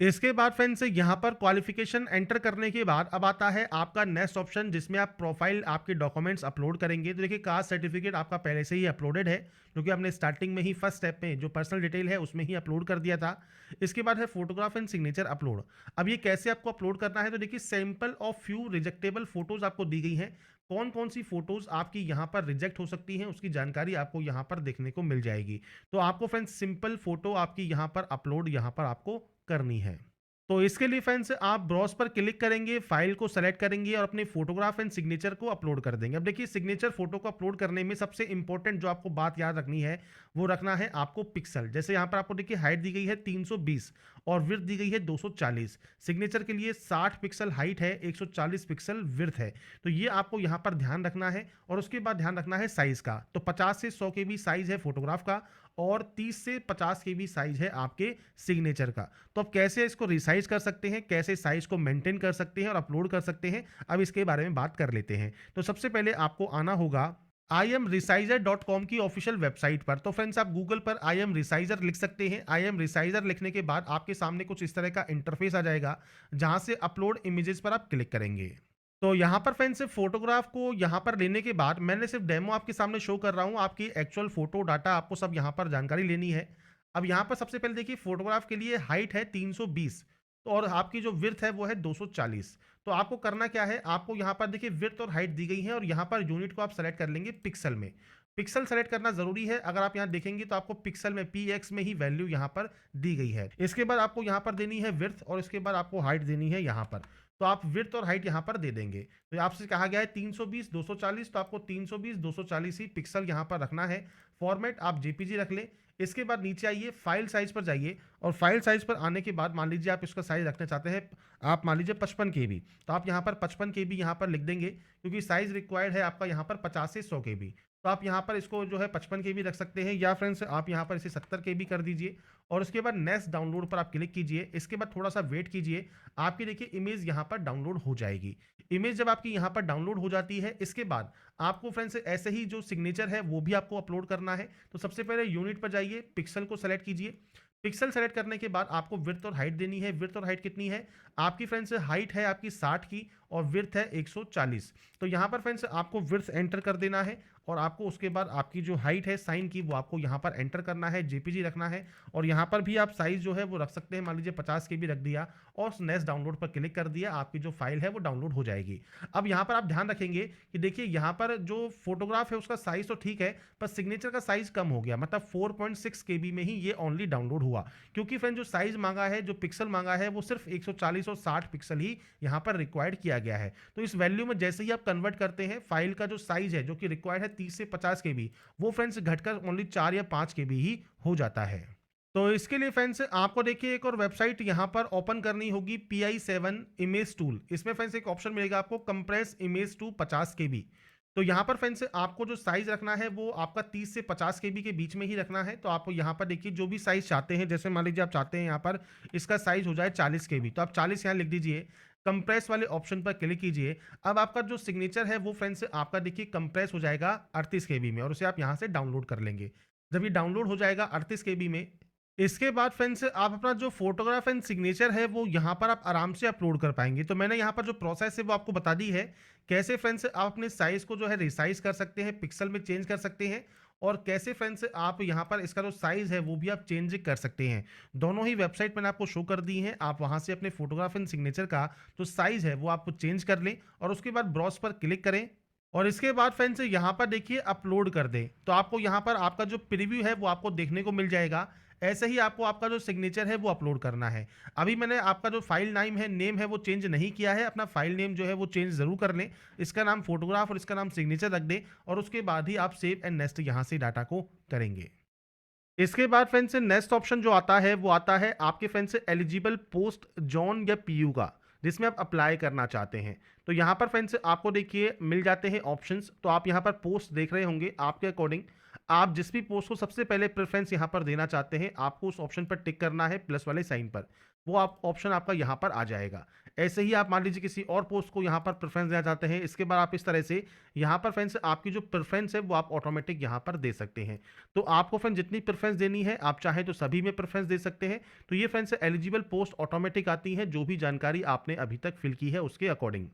इसके बाद फ्रेंड्स यहाँ पर क्वालिफिकेशन एंटर करने के बाद अब आता है आपका नेक्स्ट ऑप्शन जिसमें आप प्रोफाइल, आपके डॉक्यूमेंट्स अपलोड करेंगे। तो देखिए कास्ट सर्टिफिकेट आपका पहले से ही अपलोडेड है, क्योंकि आपने स्टार्टिंग में ही फर्स्ट स्टेप में जो पर्सनल डिटेल है उसमें ही अपलोड कर दिया था। इसके बाद है फोटोग्राफ एंड सिग्नेचर अपलोड। अब ये कैसे आपको अपलोड करना है, तो देखिए सैंपल ऑफ फ्यू रिजेक्टेबल फोटोज आपको दी गई हैं। कौन कौन सी फोटोज आपकी यहाँ पर रिजेक्ट हो सकती हैं उसकी जानकारी आपको यहाँ पर देखने को मिल जाएगी। तो आपको फ्रेंड्स सिंपल फोटो आपकी यहाँ पर अपलोड यहाँ पर आपको करनी है। तो इसके लिए फ्रेंड्स आप ब्राउज पर क्लिक करेंगे, फाइल को सेलेक्ट करेंगे और अपने फोटोग्राफ एंड सिग्नेचर को अपलोड कर देंगे। अब देखिए सिग्नेचर फोटो को अपलोड करने में सबसे इंपॉर्टेंट जो आपको बात याद रखनी है वो रखना है आपको पिक्सल। जैसे यहाँ पर आपको देखिए हाइट दी गई है 320 और विड्थ दी गई है 240। सिग्नेचर के लिए 60 पिक्सल हाइट है, 140 पिक्सल विड्थ है। तो ये आपको यहाँ पर ध्यान रखना है। और उसके बाद ध्यान रखना है साइज का। तो 50 से 100 KB साइज है फोटोग्राफ का और 30 से 50 KB साइज है आपके सिग्नेचर का। तो अब कैसे इसको रिसाइज कर सकते हैं, कैसे साइज को मेंटेन कर सकते हैं और अपलोड कर सकते हैं, अब इसके बारे में बात कर लेते हैं। तो सबसे पहले आपको आना होगा imresizer.com की ऑफिशियल वेबसाइट पर। तो फ्रेंड्स आप गूगल पर imresizer लिख सकते हैं। imresizer लिखने के बाद आपके सामने कुछ इस तरह का इंटरफेस आ जाएगा, जहां से अपलोड इमेजेस पर आप क्लिक करेंगे। तो यहाँ पर फ्रेंड्स फोटोग्राफ को यहाँ पर लेने के बाद मैंने सिर्फ डेमो आपके सामने शो कर रहा हूँ, आपकी एक्चुअल फोटो डाटा आपको सब यहाँ पर जानकारी लेनी है। अब यहाँ पर सबसे पहले देखिए फोटोग्राफ के लिए हाइट है 320 और आपकी जो विड्थ है वो है 240। तो आपको करना क्या है, आपको यहाँ पर देखिए विड्थ और हाइट दी गई है और यहाँ पर यूनिट को आप सेलेक्ट कर लेंगे पिक्सल में। पिक्सल सेलेक्ट करना जरूरी है। अगर आप यहाँ देखेंगे तो आपको पिक्सल में px में ही वैल्यू यहाँ पर दी गई है। इसके बाद आपको यहाँ पर देनी है विड्थ और इसके बाद आपको हाइट देनी है यहाँ पर। तो आप विड्थ और हाइट यहाँ पर दे देंगे। तो आपसे कहा गया है 320 240, तो आपको 320 240 ही पिक्सल यहाँ पर रखना है। फॉर्मेट आप जेपीजी रख लें। इसके बाद नीचे आइए, फाइल साइज पर जाइए, और फाइल साइज पर आने के बाद मान लीजिए आप इसका साइज रखना चाहते हैं, आप मान लीजिए 55 KB, तो आप यहाँ पर 55 KB यहाँ पर लिख देंगे, क्योंकि साइज रिक्वायर्ड है आपका यहाँ पर 50 से 100 KB। तो आप यहाँ पर इसको जो है 55 KB रख सकते हैं, या फ्रेंड्स आप यहाँ पर इसे 70 KB कर दीजिए। और उसके बाद नेक्स्ट डाउनलोड पर आप क्लिक कीजिए। इसके बाद थोड़ा सा वेट कीजिए, आपकी देखिए इमेज यहाँ पर डाउनलोड हो जाएगी। इमेज जब आपकी यहाँ पर डाउनलोड हो जाती है, इसके बाद आपको फ्रेंड्स ऐसे ही जो सिग्नेचर है वो भी आपको अपलोड करना है। तो सबसे पहले यूनिट पर जाइए, पिक्सल को सेलेक्ट कीजिए। पिक्सल सेलेक्ट करने के बाद आपको विड्थ और हाइट देनी है। विड्थ और हाइट कितनी है आपकी फ्रेंड्स? हाइट है आपकी 60 की और विड्थ है 140। तो यहाँ पर फ्रेंड्स आपको विड्थ एंटर कर देना है, और आपको उसके बाद आपकी जो हाइट है साइन की वो आपको यहाँ पर एंटर करना है, जेपीजी रखना है। और यहाँ पर भी आप साइज जो है वो रख सकते हैं, मान लीजिए 50 KB रख दिया और नेक्स्ट डाउनलोड पर क्लिक कर दिया, आपकी जो फाइल है वो डाउनलोड हो जाएगी। अब यहाँ पर आप ध्यान रखेंगे कि देखिए यहाँ पर जो फोटोग्राफ है उसका साइज तो ठीक है, पर सिग्नेचर का साइज कम हो गया, मतलब 4.6 KB में ही ये ओनली डाउनलोड हुआ, क्योंकि फ्रेंड जो साइज मांगा है, जो पिक्सल मांगा है, वो सिर्फ 140 और 60 पिक्सल ही यहाँ पर रिक्वायर्ड किया गया है। तो इस वैल्यू में जैसे ही आप कन्वर्ट करते हैं, फाइल का जो साइज है जो कि रिक्वायर्ड है 30 से 50 KB, वो फ्रेंड्स घटकर ओनली 4 या 5 KB ही हो जाता है। तो इसके लिए फ्रेंड्स आपको देखिए एक और वेबसाइट यहाँ पर ओपन करनी होगी, PI7 इमेज टूल। इसमें फ्रेंड्स एक ऑप्शन मिलेगा आपको, कंप्रेस इमेज टू 50 KB। तो यहाँ पर फ्रेंड्स आपको जो साइज रखना है वो आपका 30 से 50 KB के बीच में ही रखना है। तो आप यहाँ पर देखिए जो भी साइज चाहते हैं, जैसे मान लीजिए आप चाहते हैं यहाँ पर इसका साइज हो जाए 40 KB, तो आप 40 यहाँ लिख दीजिए। कंप्रेस वाले ऑप्शन पर क्लिक कीजिए। अब आपका जो सिग्नेचर है वो फ्रेंड्स आपका देखिए कंप्रेस हो जाएगा 38 KB में, और उसे आप यहाँ से डाउनलोड कर लेंगे। जब ये डाउनलोड हो जाएगा 38 KB में, इसके बाद फ्रेंड्स आप अपना जो फोटोग्राफ एंड सिग्नेचर है वो यहाँ पर आप आराम से अपलोड कर पाएंगे। तो मैंने यहाँ पर जो प्रोसेस है वो आपको बता दी है, कैसे फ्रेंड्स आप अपने साइज को जो है रिसाइज कर सकते हैं, पिक्सल में चेंज कर सकते हैं, और कैसे फ्रेंड्स आप यहाँ पर इसका जो साइज है वो भी आप चेंज कर सकते हैं। दोनों ही वेबसाइट मैंने आपको शो कर दी हैं, आप वहाँ से अपने फोटोग्राफ एंड सिग्नेचर का जो साइज है वो आप चेंज कर लें, और उसके बाद ब्राउज पर क्लिक करें, और इसके बाद फ्रेंड्स यहाँ पर देखिए अपलोड कर दें। तो आपको यहाँ पर आपका जो प्रीव्यू है वो आपको देखने को मिल जाएगा। ऐसे ही आपको आपका जो सिग्नेचर है वो अपलोड करना है। अभी मैंने आपका जो फाइल नेम है वो चेंज नहीं किया है, अपना फाइल नेम जो है वो चेंज जरूर कर लें। इसका नाम फोटोग्राफ और इसका नाम सिग्नेचर रख दें, और उसके बाद ही आप सेव एंड नेक्स्ट यहाँ से डाटा को करेंगे। इसके बाद फ्रेंड्स नेक्स्ट ऑप्शन जो आता है वो आता है आपके फ्रेंड्स से एलिजिबल पोस्ट जॉन या पीयू का, जिसमें आप अप्लाई करना चाहते हैं। तो यहाँ पर फ्रेंड्स आपको देखिए मिल जाते हैं ऑप्शंस। तो आप यहाँ पर पोस्ट देख रहे होंगे, आपके अकॉर्डिंग आप जिस भी पोस्ट को सबसे पहले प्रेफरेंस यहाँ पर देना चाहते हैं, आपको उस ऑप्शन पर टिक करना है प्लस वाले साइन पर, वो आप ऑप्शन आपका यहाँ पर आ जाएगा। ऐसे ही आप मान लीजिए किसी और पोस्ट को यहाँ पर प्रेफरेंस देना चाहते हैं, इसके बाद आप इस तरह से यहाँ पर फ्रेंड्स आपकी जो प्रेफरेंस है वो आप ऑटोमेटिक यहाँ पर दे सकते हैं। तो आपको फ्रेंड्स जितनी प्रेफरेंस देनी है, आप चाहें तो सभी में प्रेफरेंस दे सकते हैं। तो ये फ्रेंड्स एलिजिबल पोस्ट ऑटोमेटिक आती है, जो भी जानकारी आपने अभी तक फिल की है उसके अकॉर्डिंग।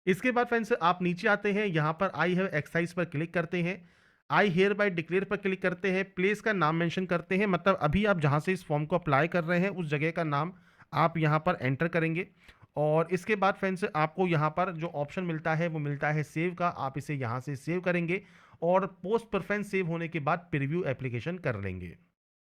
इसके बाद फ्रेंड्स आप नीचे आते हैं, यहाँ पर आई हैव एक्सरसाइज पर क्लिक करते हैं, आई हेयर बाय डिक्लेयर पर क्लिक करते हैं, प्लेस का नाम मेंशन करते हैं, मतलब अभी आप जहाँ से इस फॉर्म को अप्लाई कर रहे हैं उस जगह का नाम आप यहाँ पर एंटर करेंगे। और इसके बाद फ्रेंड्स आपको यहाँ पर जो ऑप्शन मिलता है वो मिलता है सेव का, आप इसे यहाँ से सेव करेंगे, और पोस्ट प्रेफरेंस सेव होने के बाद प्रीव्यू एप्लीकेशन कर लेंगे।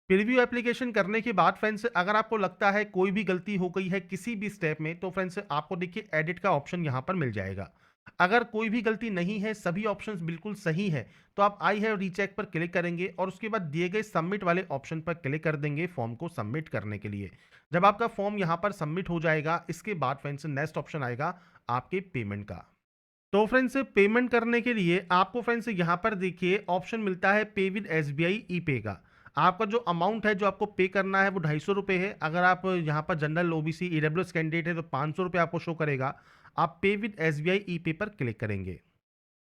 प्रीव्यू एप्लीकेशन करने के बाद फ्रेंड्स अगर आपको लगता है कोई भी गलती हो गई है किसी भी स्टेप में, तो फ्रेंड्स आपको देखिए एडिट का ऑप्शन यहाँ पर मिल जाएगा। अगर कोई भी गलती नहीं है, सभी ऑप्शंस बिल्कुल सही है, तो आप आई हैव रीचेक पर क्लिक करेंगे, और उसके बाद दिए गए सबमिट वाले ऑप्शन पर क्लिक कर देंगे फॉर्म को सबमिट करने के लिए। जब आपका फॉर्म यहाँ पर सबमिट हो जाएगा, इसके बाद फ्रेंड्स नेक्स्ट ऑप्शन आएगा आपके पेमेंट का। तो फ्रेंड्स पेमेंट करने के लिए आपको फ्रेंड्स यहाँ पर देखिए ऑप्शन मिलता है पे विद SBI ई पे का। आपका जो अमाउंट है जो आपको पे करना है वो 250 रुपये है। अगर आप यहाँ पर जनरल OBC EWS कैंडिडेट है तो 500 रुपये आपको शो करेगा। आप पे विद SBI ई पे पर क्लिक करेंगे।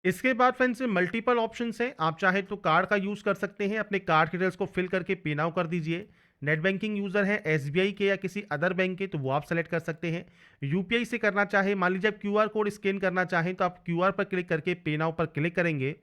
इसके बाद फ्रेंड्स मल्टीपल ऑप्शंस हैं, आप चाहे तो कार्ड का यूज़ कर सकते हैं, अपने कार्ड डिटेल्स को फिल करके पे नाउ कर दीजिए। नेट बैंकिंग यूज़र है SBI के या किसी अदर बैंक के, तो वो आप सेलेक्ट कर सकते हैं। UPI से करना चाहे, मान लीजिए आप QR कोड स्कैन करना चाहें, तो आप QR पर क्लिक करके पे नाउ पर क्लिक करेंगे।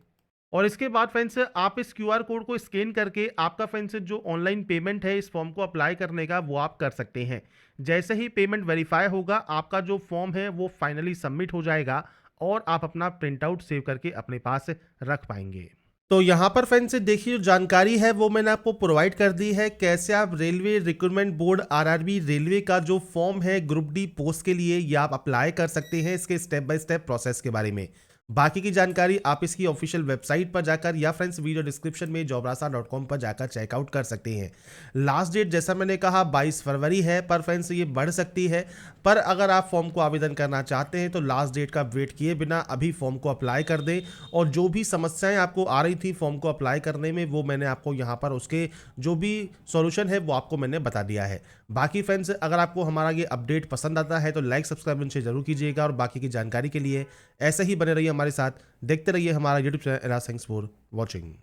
और इसके बाद फ्रेंड्स आप इस QR कोड को स्कैन करके आपका फ्रेंड्स जो ऑनलाइन पेमेंट है इस फॉर्म को अप्लाई करने का वो आप कर सकते हैं। जैसे ही पेमेंट वेरीफाई होगा, आपका जो फॉर्म है वो फाइनली सबमिट हो जाएगा, और आप अपना प्रिंट आउट सेव करके अपने पास रख पाएंगे। तो यहाँ पर फ्रेंड्स देखिए, जो जानकारी है वो मैंने आपको प्रोवाइड कर दी है, कैसे आप railway recruitment board RRB railway का जो फॉर्म है ग्रुप डी पोस्ट के लिए, ये आप अप्लाई कर सकते हैं, इसके स्टेप बाय स्टेप प्रोसेस के बारे में। बाकी की जानकारी आप इसकी ऑफिशियल वेबसाइट पर जाकर या फ्रेंड्स वीडियो डिस्क्रिप्शन में jobrasa.com पर जाकर चेकआउट कर सकते हैं। लास्ट डेट जैसा मैंने कहा 22 फरवरी है, पर फ्रेंड्स ये बढ़ सकती है। पर अगर आप फॉर्म को आवेदन करना चाहते हैं तो लास्ट डेट का वेट किए बिना अभी फॉर्म को अप्लाई कर दें। और जो भी समस्याएं आपको आ रही थी फॉर्म को अप्लाई करने में, वो मैंने आपको यहाँ पर उसके जो भी सॉल्यूशन है वो आपको मैंने बता दिया है। बाकी फ्रेंड्स, अगर आपको हमारा ये अपडेट पसंद आता है तो लाइक सब्सक्राइब उनसे जरूर कीजिएगा, और बाकी की जानकारी के लिए ऐसे ही बने रहिए हमारे साथ, देखते रहिए हमारा YouTube channel era thanks for watching.